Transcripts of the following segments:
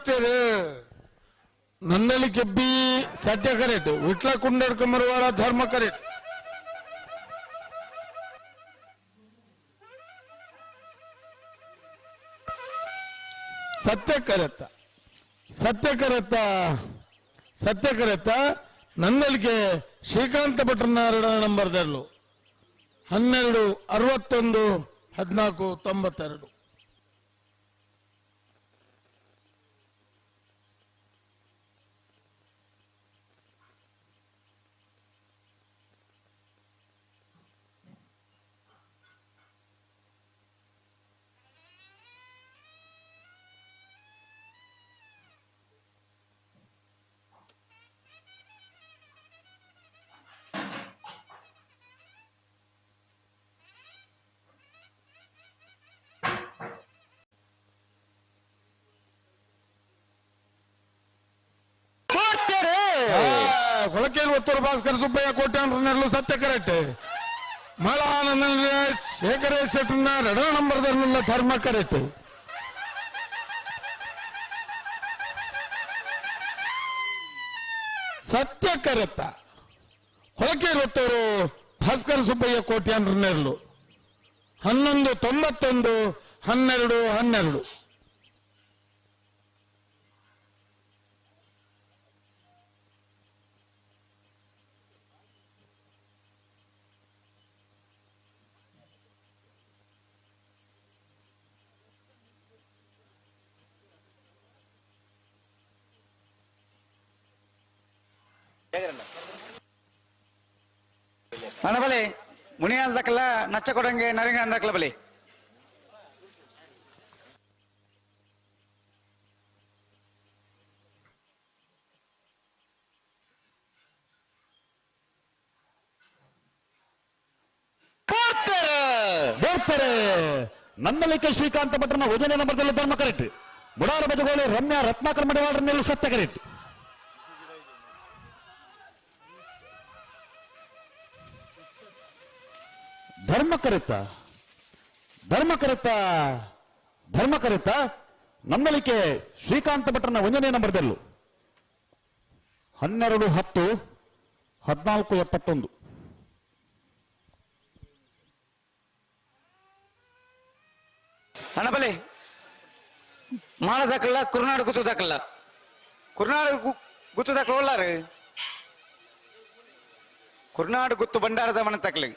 ಪೋಡ್ತೇರು ನನ್ನಲ್ಲಿ ಕೆಬ್ಬಿ ಸತ್ಯ ಕರೆಕ್ಟ್ ವಿಟ್ಲ ಕುಂಡಡ್ಕೊಂಬರುವಾಳ ಧರ್ಮ ಕರೆಕ್ಟ್ ಸತ್ಯ ಕರೆತ್ತ ನನ್ನಲ್ಲಿಗೆ ಶ್ರೀಕಾಂತ ಭಟ್ರನ 2 ನಂಬರ್ದಲ್ಲೂ 12611492 ಕೊಳಕೇರಿ ಒತ್ತೂರು ಭಾಸ್ಕರ ಸುಬ್ಬಯ್ಯ ಕೋಟ್ಯಾನ್ರನ್ನೆರಲು ಸತ್ಯ ಕರೆಕ್ಟ್ ಮಳಾನಂದ ಶೇಖರ ಶೆಟ್ಟರ್ನ 2 ನಂಬರ್ದಲ್ಲ ಧರ್ಮ ಕರೆಕ್ಟ್ ಸತ್ಯ ಕರೆತ್ತ Kolakeri ಒತ್ತೂರು Bhaskara Subbaiah ಕೋಟ್ಯಾನ್ರನ್ನೆರಲು 11911212 mana bale munial dakla nacha kodange naringan dakla bale ಬರ್ತಾರೆ ನನ್ನಲಿಕ್ಕೆ ಶ್ರೀಕಾಂತ ಭಟ್ರನ 1ನೇ ನಂಬರ್ದಲ್ಲಿ ಧರ್ಮ ಕರೆಕ್ಟ್ ಬುಡಾರ ಬಜಗೋಳಿ ರಮ್ಯಾ ರತ್ನಾಕರ್ ಮಡಿವಾಳರನ್ನೆಲ್ಲ ಸತ್ಯ ಕರೆಕ್ಟ್ ಧರ್ಮ ಕರೆತ್ತ ನಮ್ಮಲಿಕೆ ಶ್ರೀಕಾಂತ ಭಟ್ರನ 1ನೇ ನಂಬರ್ದಲ್ಲೂ 12101471 ಅನಬಲೆ ಮಾಳ ದಾಖಲ ಕುರ್ನಾಡು ಗುತ್ತು ದಾಖಲ ಒಳ್ಳಾರು ಕುರ್ನಾಡು ಗುತ್ತು ಬಂಡಾರದ ಮನೆ ತಕ್ಕಲಿ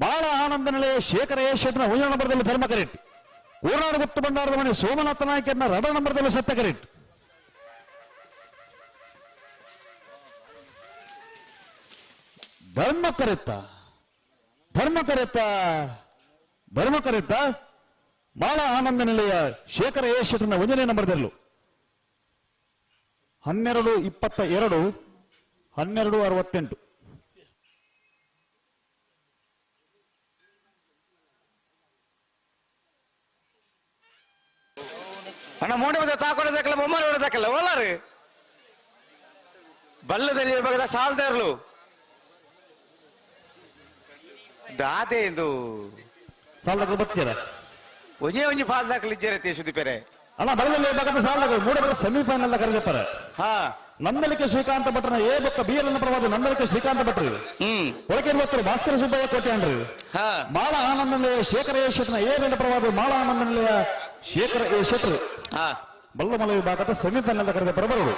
ಬಾಳ ಆನಂದ ನಿಲಯ ಶೇಖರ ಶೆಟ್ಟರ್ನ 1ನೇ ನಂಬರ್ದಲ್ಲಿ ಧರ್ಮ ಕರೆಕ್ಟ್ ಕೋರ್ನಾಡು ಗುತ್ತು ಬಂಡಾರದ ಮನೆ ಸೋಮನಾಥ ನಾಯಕರನ್ನ 2 ನಂಬರ್ದಲ್ಲಿ ಸತ್ಯ ಕರೆಕ್ಟ್ ಧರ್ಮ ಕರೆತ್ತ ಬಾಳ ಆನಂದ ನಿಲಯ ಶೇಖರ ಶೆಟ್ಟರ್ನ 1ನೇ ನಂಬರ್ದಲ್ಲೂ 1222 ಅಣ್ಣ ಮೋಡಿ ಬದ ತಾಕೊಡೋದಕ್ಕಲ್ಲ ಬೊಮ್ಮನ ಹೊಡೋದಕ್ಕಲ್ಲ ಒಳ್ಳಾರು ಬಲ್ಲದಲ್ಲಿ ಇರಬೇಕಾದ ಸಾಲ್ದ ಇರಲು ದಾದೆ ಎಂದು ಸಾಲದಾಗ ಬರ್ತೀರ ಒಂಜಿ ಫಾಲ್ ದಾಖಲಿದ್ದೇರತ್ತೆ ಸುದೀಪೇರೆ ಅಣ್ಣ ಬಳ್ಳದಲ್ಲಿ ಇರಬೇಕಾದ ಸಾಲದಾಗ ಮೂಡಬರ ಸೆಮಿಫೈನಲ್ ಕರೆದಪ್ಪಾರ ನಂದಲಿಕೆ ಶ್ರೀಕಾಂತ ಭಟ್ರನ ಎ ಬೊಕ್ಕ ಬಿ ಎಲ್ ಪ್ರವಾದ ನಂದಲಿಕೆ ಶ್ರೀಕಾಂತ ಭಟ್ರು ಒಳಗೆ ಭಾಸ್ಕರ ಸುಬ್ಬಯ್ಯ ಕೋಟ್ಯಾನ್ರಿ ಮಾಳ ಆನಂದ ನಿಲಯ ಶೇಖರ ಶೆಟ್ಟರ್ನ ಎ ಪ್ರವಾದ ಮಾಳ ಆನಂದ ನಿಲಯ ಶೇಖರ ಶೆಟ್ಟರು ಬಲ್ಲಮಲ ವಿಭಾಗದ ಸೆಮಿಫೈನಲ್ ಕರೆದ ಬರಬರು